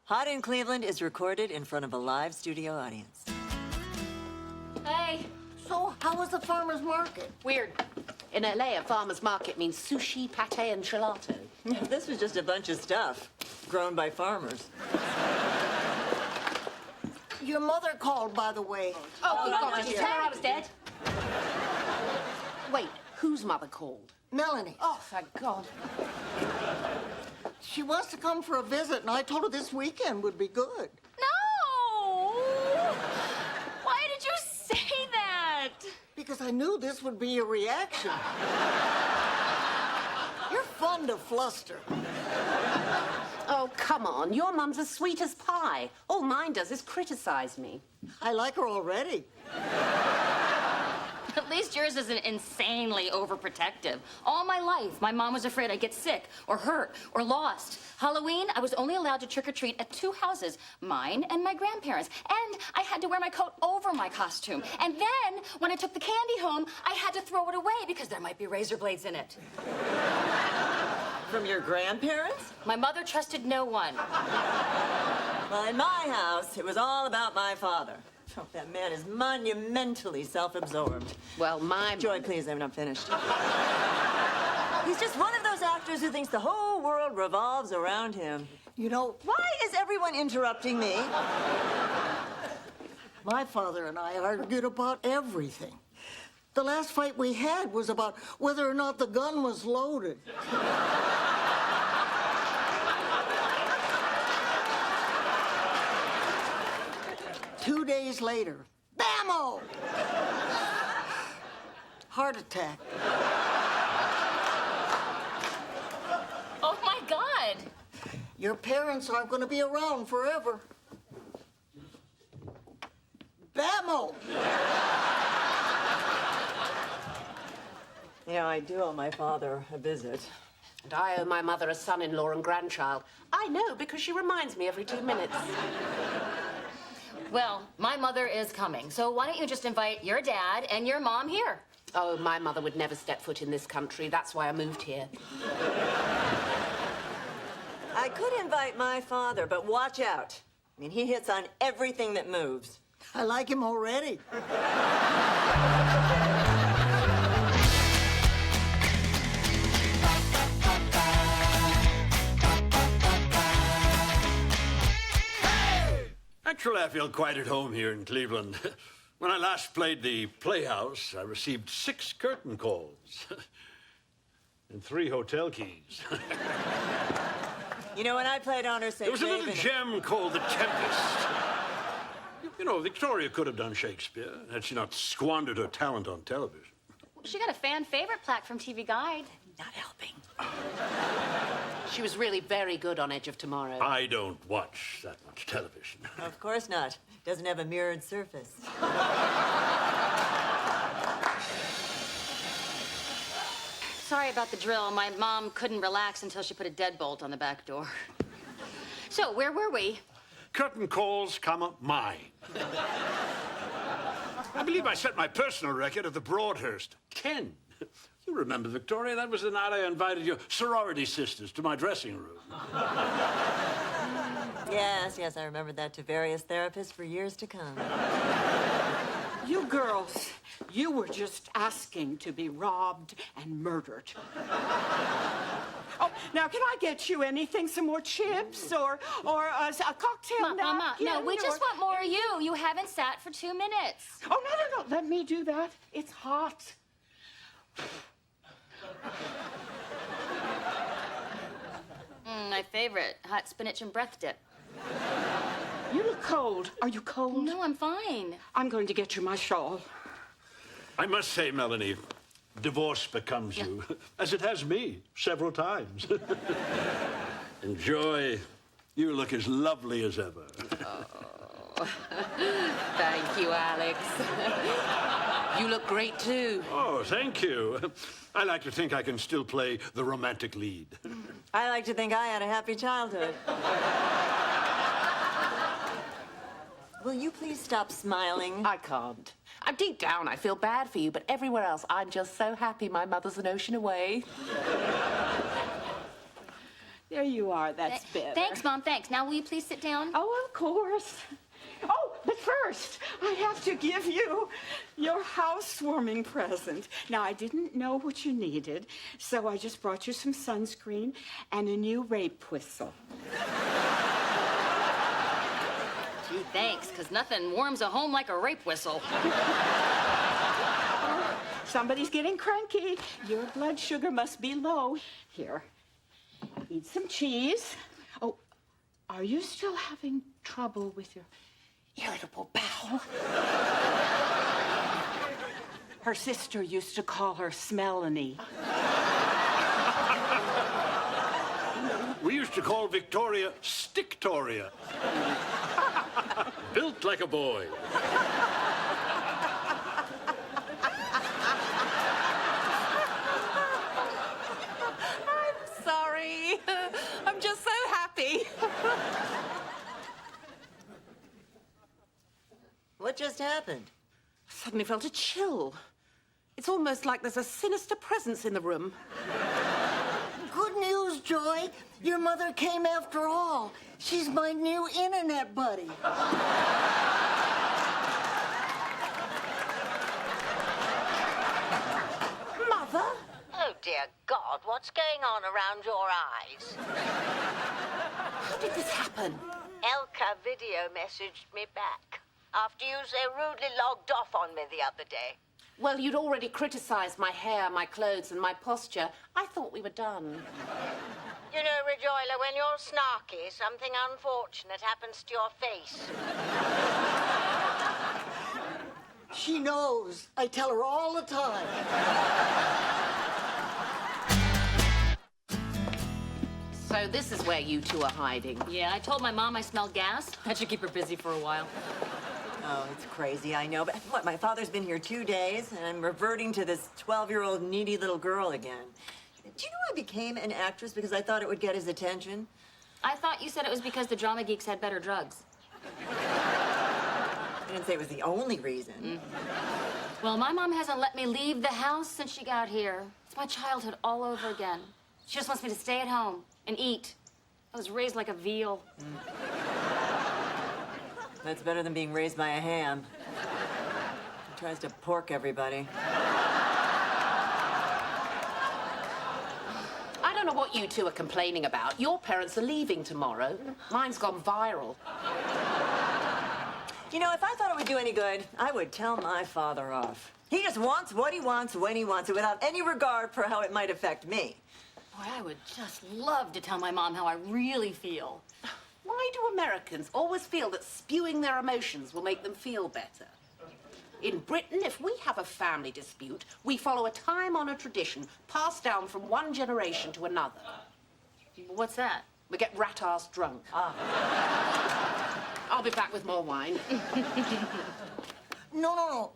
Hot in Cleveland is recorded in front of a live studio audience. Hey. So, how was the farmer's market? Weird. In LA, a farmer's market means sushi, pate, and gelato. This was just a bunch of stuff grown by farmers. Your mother called, by the way. Oh, God, did you tell her I was dead? Wait, whose mother called? Melanie. Oh, thank God. She wants to come for a visit, and I told her this weekend would be good. No! Why did you say that? Because I knew this would be a reaction. You're fun to fluster. Oh, come on. Your mum's as sweet as pie. All mine does is criticize me. I like her already. At least yours isn't insanely overprotective. All my life, my mom was afraid I'd get sick or hurt or lost. Halloween, I was only allowed to trick-or-treat at 2 houses, mine and my grandparents. And I had to wear my coat over my costume. And then, when I took the candy home, I had to throw it away because there might be razor blades in it. From your grandparents? My mother trusted no one. Well, in my house, it was all about my father. Oh, that man is monumentally self-absorbed. Well, Joy, please, I'm not finished. He's just one of those actors who thinks the whole world revolves around him. You know, Why is everyone interrupting me? my father and I argued about everything. The last fight we had was about whether or not the gun was loaded. 2 days later, bammo! Heart attack. Oh, my God. Your parents aren't going to be around forever. Bammo! You know, I do owe my father a visit. And I owe my mother a son-in-law and grandchild. I know, because she reminds me every 2 minutes. Well, my mother is coming, so why don't you just invite your dad and your mom here? Oh, my mother would never step foot in this country. That's why I moved here. I could invite my father, but watch out. I mean, he hits on everything that moves. I like him already. Actually, I feel quite at home here in Cleveland. When I last played the Playhouse, I received 6 curtain calls and 3 hotel keys. You know, when I played Honor St. There was a little gem called The Tempest. You know, Victoria could have done Shakespeare had she not squandered her talent on television. She got a fan favorite plaque from TV Guide. Not helping. She was really very good on Edge of Tomorrow. I don't watch that much television. Of course not. Doesn't have a mirrored surface. Sorry about the drill. My mom couldn't relax until she put a deadbolt on the back door. So, where were we? Curtain calls, comma, mine. I believe I set my personal record at the Broadhurst. 10. You remember, Victoria, that was the night I invited your sorority sisters to my dressing room. Yes, I remembered that to various therapists for years to come. You girls, you were just asking to be robbed and murdered. Oh, now, can I get you anything? Some more chips or a cocktail Mama, no, we just or... want more of you. You haven't sat for 2 minutes. Oh, no. Let me do that. It's hot. My favorite, hot spinach and breath dip. You look cold. Are you cold? No, I'm fine. I'm going to get you my shawl. I must say, Melanie, divorce becomes you, as it has me several times. And Joy, you look as lovely as ever. Oh. Thank you, Alex. You look great, too. Oh, thank you. I like to think I can still play the romantic lead. I like to think I had a happy childhood. Will you please stop smiling? I can't. Deep down, I feel bad for you, but everywhere else, I'm just so happy my mother's an ocean away. There you are. That's better. Thanks, Mom, thanks. Now, will you please sit down? Oh, of course. Oh, but first, I have to give you your housewarming present. Now, I didn't know what you needed, so I just brought you some sunscreen and a new rape whistle. Gee, thanks, because nothing warms a home like a rape whistle. Somebody's getting cranky. Your blood sugar must be low. Here, eat some cheese. Oh, are you still having trouble with your irritable bowel? Her sister used to call her Melanie. We used to call Victoria Sticktoria. Built like a boy. Sorry. I'm just so happy. What just happened? Suddenly felt a chill. It's almost like there's a sinister presence in the room. Good news, Joy. Your mother came after all. She's my new internet buddy. Mother? Oh, dear God, what's going on around your eyes? How did this happen? Elka video messaged me back after you so rudely logged off on me the other day. Well, you'd already criticized my hair, my clothes, and my posture. I thought we were done. You know, Rejoiler, when you're snarky, something unfortunate happens to your face. She knows. I tell her all the time. So this is where you two are hiding. Yeah, I told my mom I smelled gas. That should keep her busy for a while. Oh, it's crazy, I know. But what, my father's been here 2 days, and I'm reverting to this 12-year-old needy little girl again. Do you know I became an actress because I thought it would get his attention? I thought you said it was because the drama geeks had better drugs. I didn't say it was the only reason. Well, my mom hasn't let me leave the house since she got here. It's my childhood all over again. She just wants me to stay at home and eat. I was raised like a veal. That's better than being raised by a ham. He tries to pork everybody. I don't know what you two are complaining about. Your parents are leaving tomorrow. Mine's gone viral. You know, if I thought it would do any good, I would tell my father off. He just wants what he wants when he wants it without any regard for how it might affect me. Boy, I would just love to tell my mom how I really feel. Why do Americans always feel that spewing their emotions will make them feel better? In Britain, if we have a family dispute, we follow a time-honored tradition passed down from one generation to another. What's that? We get rat-ass drunk. I'll be back with more wine. No.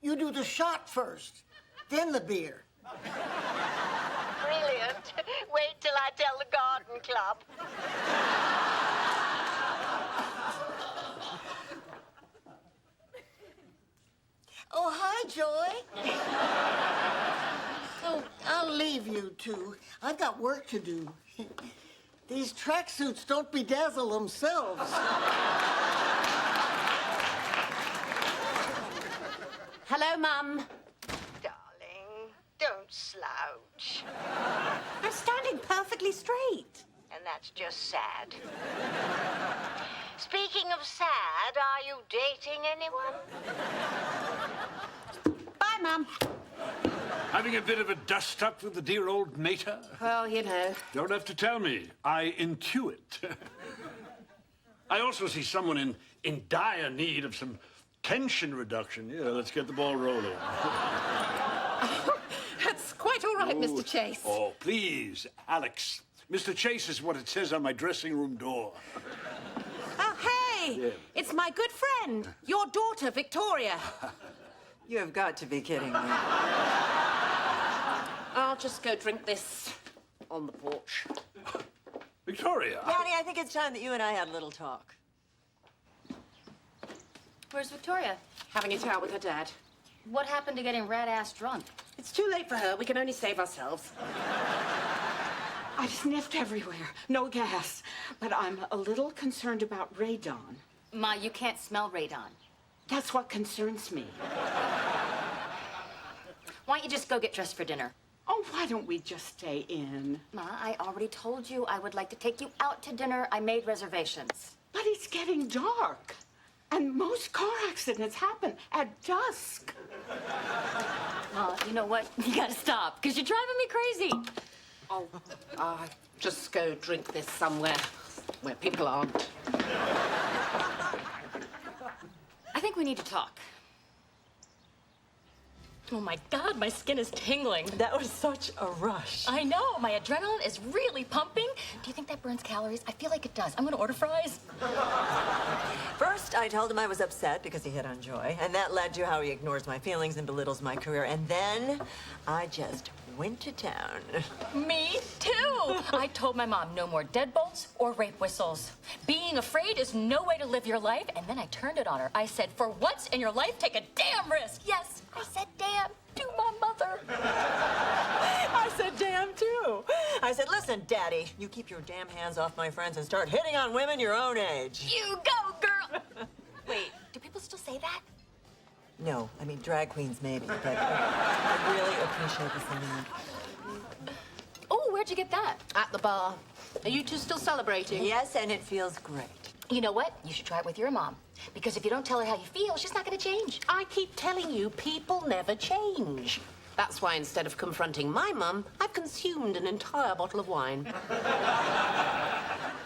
You do the shot first, then the beer. Brilliant. Wait till I tell the garden club. Oh, hi, Joy. Oh, I'll leave you two. I've got work to do. These tracksuits don't bedazzle themselves. Hello, Mum. Darling, don't slouch. I'm standing perfectly straight. And that's just sad. Speaking of sad, are you dating anyone? Bye, Mum. Having a bit of a dust-up with the dear old mater? Well, you know. Don't have to tell me. I intuit. I also see someone in dire need of some tension reduction. Yeah, let's get the ball rolling. That's quite all right, Mr. Chase. Oh, please, Alex. Mr. Chase is what it says on my dressing room door. Oh, hey! Yeah. It's my good friend, your daughter, Victoria. You have got to be kidding me. I'll just go drink this on the porch. Victoria. Daddy, I think it's time that you and I had a little talk. Where's Victoria? Having it out with her dad. What happened to getting rat-ass drunk? It's too late for her. We can only save ourselves. I sniffed everywhere. No gas. But I'm a little concerned about radon. Ma, you can't smell radon. That's what concerns me. Why don't you just go get dressed for dinner? Oh, why don't we just stay in? Ma, I already told you I would like to take you out to dinner. I made reservations. But it's getting dark. And most car accidents happen at dusk. Ma, you know what? You gotta stop, because you're driving me crazy. Oh, just go drink this somewhere where people aren't. I think we need to talk. Oh my God, my skin is tingling. That was such a rush. I know, my adrenaline is really pumping. Do you think that burns calories? I feel like it does. I'm gonna order fries. First, I told him I was upset because he hit on Joy, and that led to how he ignores my feelings and belittles my career. And then I just went to town. Me too. I told my mom no more deadbolts or rape whistles. Being afraid is no way to live your life. And then I turned it on her. I said, for once in your life, take a damn risk. Yes, I said damn to my mother. I said, damn, too. I said, listen, Daddy, you keep your damn hands off my friends and start hitting on women your own age. You go, girl. Wait, do people still say that? No, I mean, drag queens maybe, but I really appreciate the sentiment. Oh, where'd you get that? At the bar. Are you two still celebrating? Yes, and it feels great. You know what? You should try it with your mom. Because if you don't tell her how you feel, she's not gonna change. I keep telling you, people never change. That's why instead of confronting my mum, I've consumed an entire bottle of wine.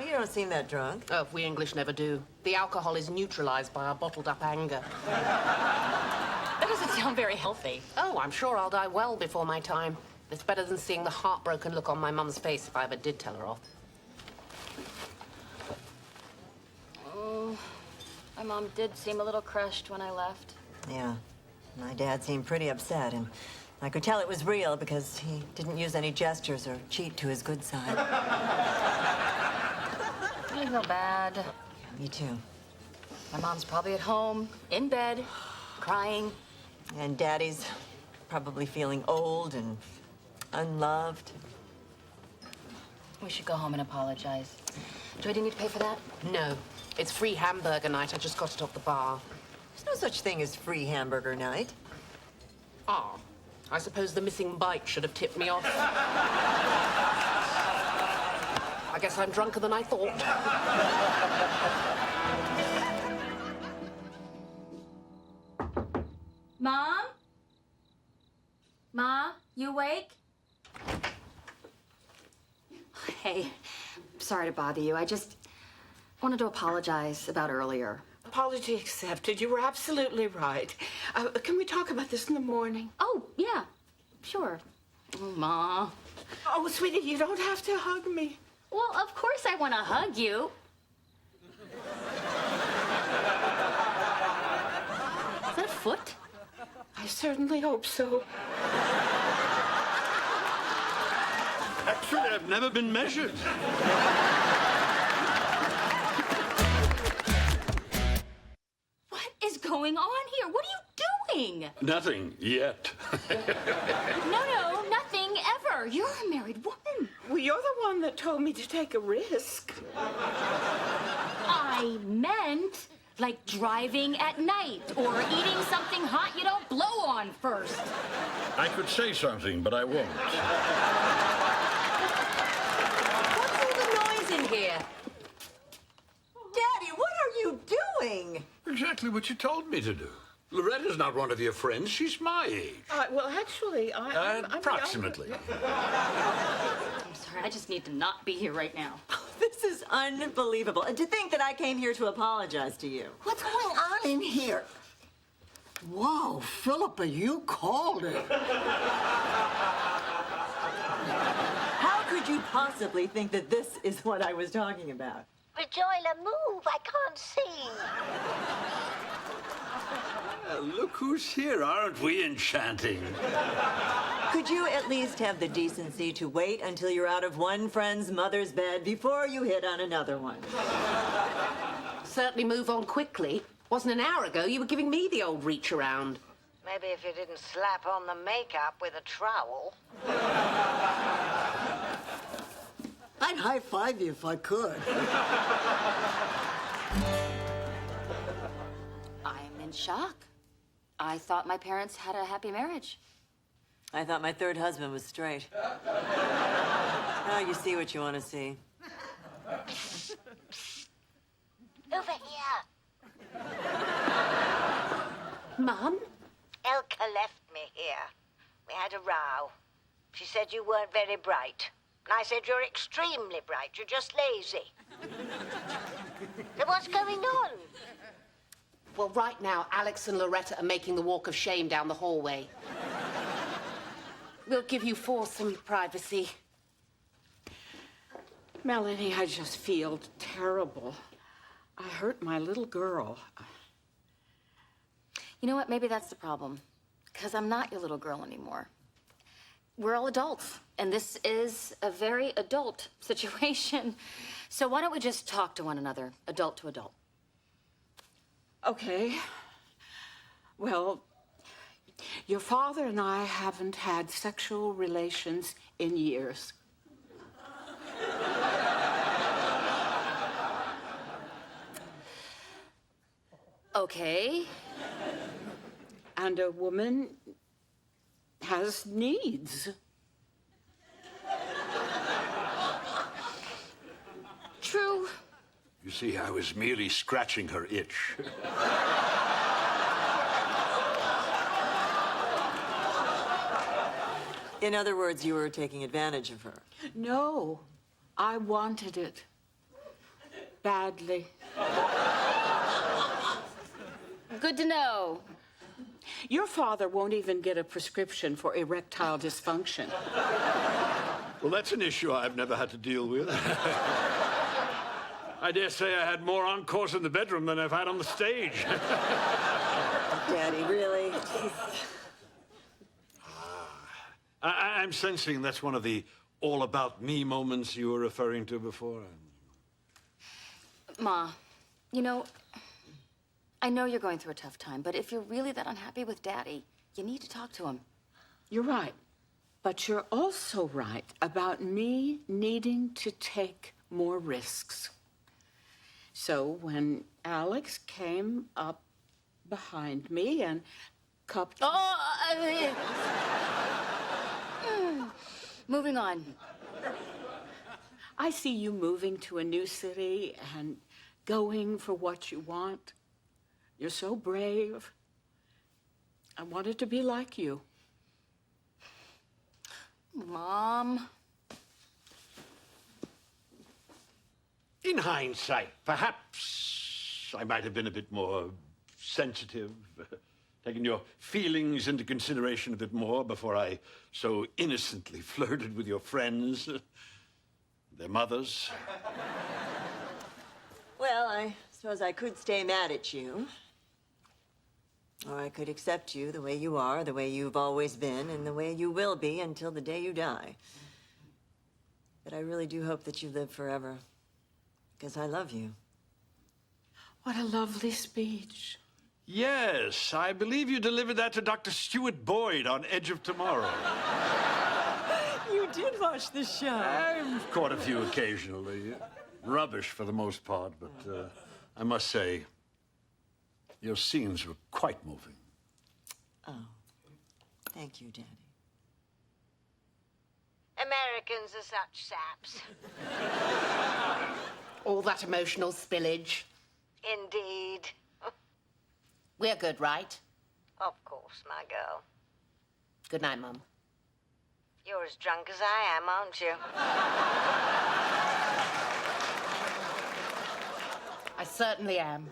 You don't seem that drunk. Oh, we English never do. The alcohol is neutralized by our bottled-up anger. That doesn't sound very healthy. Oh, I'm sure I'll die well before my time. It's better than seeing the heartbroken look on my mum's face if I ever did tell her off. Oh, my mom did seem a little crushed when I left. Yeah, my dad seemed pretty upset, and I could tell it was real because he didn't use any gestures or cheat to his good side. I feel bad. Yeah, me too. My mom's probably at home, in bed, crying. And Daddy's probably feeling old and unloved. We should go home and apologize. Joy, do you need to pay for that? No, it's free hamburger night. I just got it off the bar. There's no such thing as free hamburger night. Ah, I suppose the missing bite should have tipped me off. I guess I'm drunker than I thought. Mom? Ma, you awake? Hey, sorry to bother you. I just wanted to apologize about earlier. Apology accepted. You were absolutely right. Can we talk about this in the morning? Oh, yeah, sure. Oh, Ma. Oh, sweetie, you don't have to hug me. Well, of course I want to hug you. Is that a foot? I certainly hope so. Actually, I've never been measured. What is going on here? What are you doing? Nothing yet. No, nothing ever. You're a married woman. Well, you're the one that told me to take a risk. I meant like driving at night or eating something hot you don't blow on first. I could say something, but I won't. What's all the noise in here? Daddy, what are you doing? Exactly what you told me to do. Loretta's not one of your friends. She's my age. Well, actually, I'm Approximately. I'm sorry, I just need to not be here right now. This is unbelievable. And to think that I came here to apologize to you. What's going on in here? Whoa, Philippa, you called it. How could you possibly think that this is what I was talking about? Rejoice, move. I can't see. Look who's here. Aren't we enchanting? Could you at least have the decency to wait until you're out of one friend's mother's bed before you hit on another one? Certainly move on quickly. Wasn't an hour ago you were giving me the old reach around. Maybe if you didn't slap on the makeup with a trowel. I'd high-five you if I could. I'm in shock. I thought my parents had a happy marriage. I thought my third husband was straight. Now you see what you want to see. Over here. Mum? Elka left me here. We had a row. She said you weren't very bright. And I said you're extremely bright. You're just lazy. So what's going on? Well, right now, Alex and Loretta are making the walk of shame down the hallway. We'll give you four some privacy. Melanie, I just feel terrible. I hurt my little girl. You know what? Maybe that's the problem. Because I'm not your little girl anymore. We're all adults, and this is a very adult situation. So why don't we just talk to one another, adult to adult? Okay. Well, your father and I haven't had sexual relations in years. Okay. And a woman has needs. True. You see, I was merely scratching her itch. In other words, you were taking advantage of her. No, I wanted it. Badly. Good to know. Your father won't even get a prescription for erectile dysfunction. Well, that's an issue I've never had to deal with. I dare say I had more encores in the bedroom than I've had on the stage. Daddy, really? I'm sensing that's one of the all-about-me moments you were referring to before. Ma, you know, I know you're going through a tough time, but if you're really that unhappy with Daddy, you need to talk to him. You're right. But you're also right about me needing to take more risks. So when Alex came up behind me and cupped... Moving on. I see you moving to a new city and going for what you want. You're so brave. I wanted to be like you. Mom. In hindsight, perhaps I might have been a bit more sensitive, taking your feelings into consideration a bit more before I so innocently flirted with your friends, their mothers. Well, I suppose I could stay mad at you. Or I could accept you the way you are, the way you've always been, and the way you will be until the day you die. But I really do hope that you live forever, because I love you. What a lovely speech. Yes, I believe you delivered that to Dr. Stuart Boyd on Edge of Tomorrow. You did watch the show. I've caught a few occasionally. Rubbish for the most part, but I must say, your scenes were quite moving. Oh, thank you, Daddy. Americans are such saps. All that emotional spillage. Indeed. We're good, right? Of course, my girl. Good night, Mum. You're as drunk as I am, aren't you? I certainly am.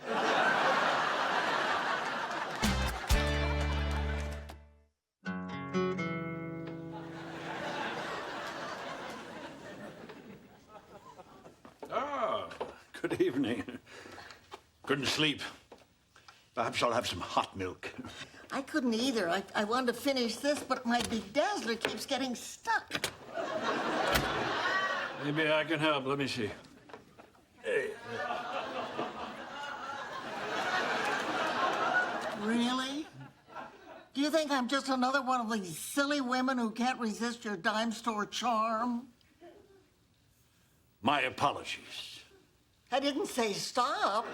Good evening. Couldn't sleep. Perhaps I'll have some hot milk. I couldn't either. I wanted to finish this, but my bedazzler keeps getting stuck. Maybe I can help. Let me see. Hey. Really? Do you think I'm just another one of these silly women who can't resist your dime store charm? My apologies. I didn't say stop.